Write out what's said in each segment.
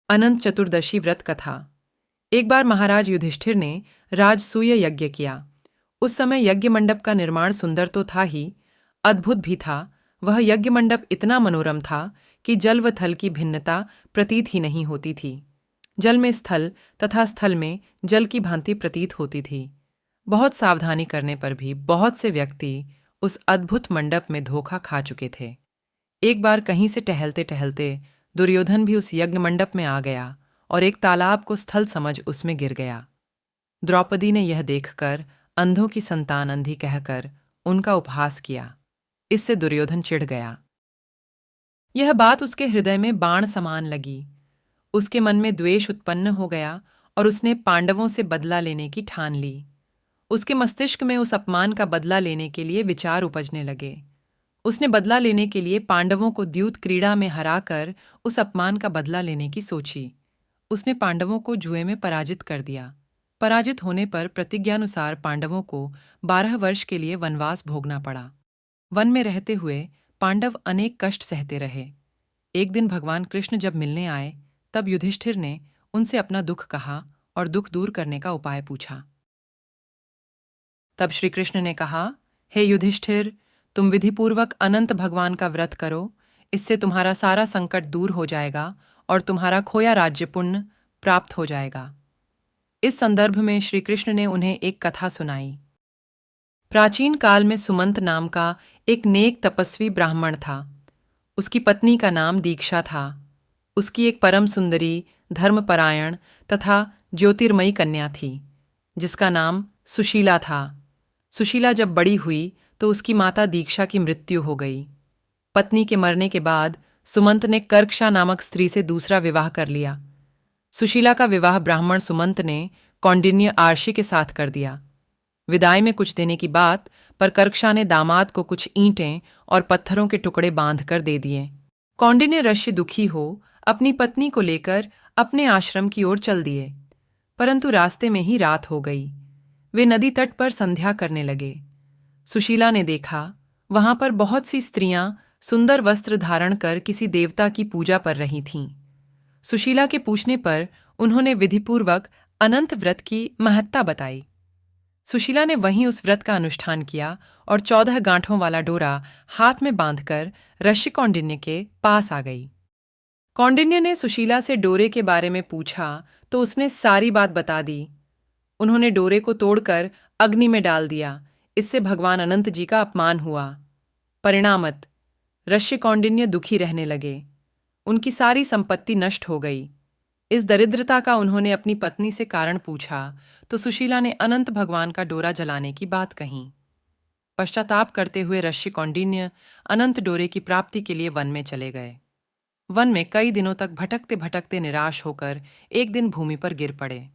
अनंत चतुर्दशी व्रत कथा। एक बार महाराज युधिष्ठिर ने राजसूय यज्ञ किया। उस समय यज्ञ मंडप का निर्माण सुंदर तो था ही, अद्भुत भी था। वह यज्ञ मंडप इतना मनोरम था कि जल व थल की भिन्नता प्रतीत ही नहीं होती थी। जल में स्थल तथा स्थल में जल की भांति प्रतीत होती थी। बहुत सावधानी करने पर भी बहुत से व्यक्ति उस अद्भुत मंडप में धोखा खा चुके थे। एक बार कहीं से टहलते टहलते दुर्योधन भी उस यज्ञ मंडप में आ गया और एक तालाब को स्थल समझ उसमें गिर गया। द्रौपदी ने यह देखकर अंधों की संतान अंधी कहकर उनका उपहास किया। इससे दुर्योधन चिढ़ गया। यह बात उसके हृदय में बाण समान लगी। उसके मन में द्वेष उत्पन्न हो गया और उसने पांडवों से बदला लेने की ठान ली। उसके मस्तिष्क में उस अपमान का बदला लेने के लिए विचार उपजने लगे। उसने बदला लेने के लिए पांडवों को द्यूत क्रीड़ा में हराकर उस अपमान का बदला लेने की सोची। उसने पांडवों को जुए में पराजित कर दिया। पराजित होने पर प्रतिज्ञानुसार पांडवों को 12 वर्ष के लिए वनवास भोगना पड़ा। वन में रहते हुए पांडव अनेक कष्ट सहते रहे। एक दिन भगवान कृष्ण जब मिलने आए, तब युधिष्ठिर ने उनसे अपना दुख कहा और दुख दूर करने का उपाय पूछा। तब श्री कृष्ण ने कहा, हे युधिष्ठिर, तुम विधिपूर्वक अनंत भगवान का व्रत करो। इससे तुम्हारा सारा संकट दूर हो जाएगा और तुम्हारा खोया राज्य पुण्य प्राप्त हो जाएगा। इस संदर्भ में श्री कृष्ण ने उन्हें एक कथा सुनाई। प्राचीन काल में सुमंत नाम का एक नेक तपस्वी ब्राह्मण था। उसकी पत्नी का नाम दीक्षा था। उसकी एक परम सुंदरी, धर्मपरायण तथा ज्योतिर्मयी कन्या थी, जिसका नाम सुशीला था। सुशीला जब बड़ी हुई तो उसकी माता दीक्षा की मृत्यु हो गई। पत्नी के मरने के बाद सुमंत ने कर्कशा नामक स्त्री से दूसरा विवाह कर लिया। सुशीला का विवाह ब्राह्मण सुमंत ने कौंडिन्य आर्षि के साथ कर दिया। विदाई में कुछ देने की बात पर कर्कशा ने दामाद को कुछ ईंटें और पत्थरों के टुकड़े बांधकर दे दिए। कौंडिन्य ऋषि दुखी हो अपनी पत्नी को लेकर अपने आश्रम की ओर चल दिए, परंतु रास्ते में ही रात हो गई। वे नदी तट पर संध्या करने लगे। सुशीला ने देखा, वहां पर बहुत सी स्त्रियां सुंदर वस्त्र धारण कर किसी देवता की पूजा कर रही थीं। सुशीला के पूछने पर उन्होंने विधिपूर्वक अनंत व्रत की महत्ता बताई। सुशीला ने वहीं उस व्रत का अनुष्ठान किया और 14 गांठों वाला डोरा हाथ में बांधकर ऋषि कौंडिन्य के पास आ गई। कौंडिन्य ने सुशीला से डोरे के बारे में पूछा तो उसने सारी बात बता दी। उन्होंने डोरे को तोड़कर अग्नि में डाल दिया। इससे भगवान अनंत जी का अपमान हुआ। परिणामत ऋषि कौंडिन्य दुखी रहने लगे। उनकी सारी संपत्ति नष्ट हो गई। इस दरिद्रता का उन्होंने अपनी पत्नी से कारण पूछा तो सुशीला ने अनंत भगवान का डोरा जलाने की बात कही। पश्चाताप करते हुए ऋषि कौंडिन्य अनंत डोरे की प्राप्ति के लिए वन में चले गए। वन में कई दिनों तक भटकते भटकते निराश होकर एक दिन भूमि पर गिर पड़े।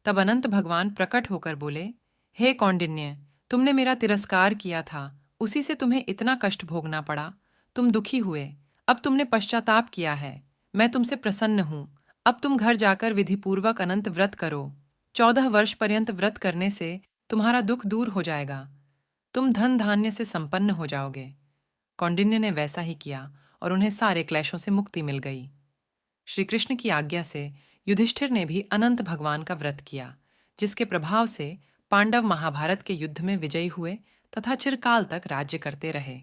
तब अनंत भगवान प्रकट होकर बोले, हे कौंडिन्य, तुमने मेरा तिरस्कार किया था, उसी से तुम्हें इतना कष्ट भोगना पड़ा। तुम दुखी हुए, अब तुमने पश्चाताप किया है। मैं तुमसे प्रसन्न हूं। अब तुम घर जाकर विधिपूर्वक अनंत व्रत करो। 14 वर्ष पर्यंत व्रत करने से तुम्हारा दुख दूर हो जाएगा। तुम धन धान्य से संपन्न हो जाओगे। कौंडिन्य ने वैसा ही किया और उन्हें सारे क्लेशों से मुक्ति मिल गई। श्री कृष्ण की आज्ञा से युधिष्ठिर ने भी अनंत भगवान का व्रत किया, जिसके प्रभाव से पांडव महाभारत के युद्ध में विजयी हुए तथा चिरकाल तक राज्य करते रहे।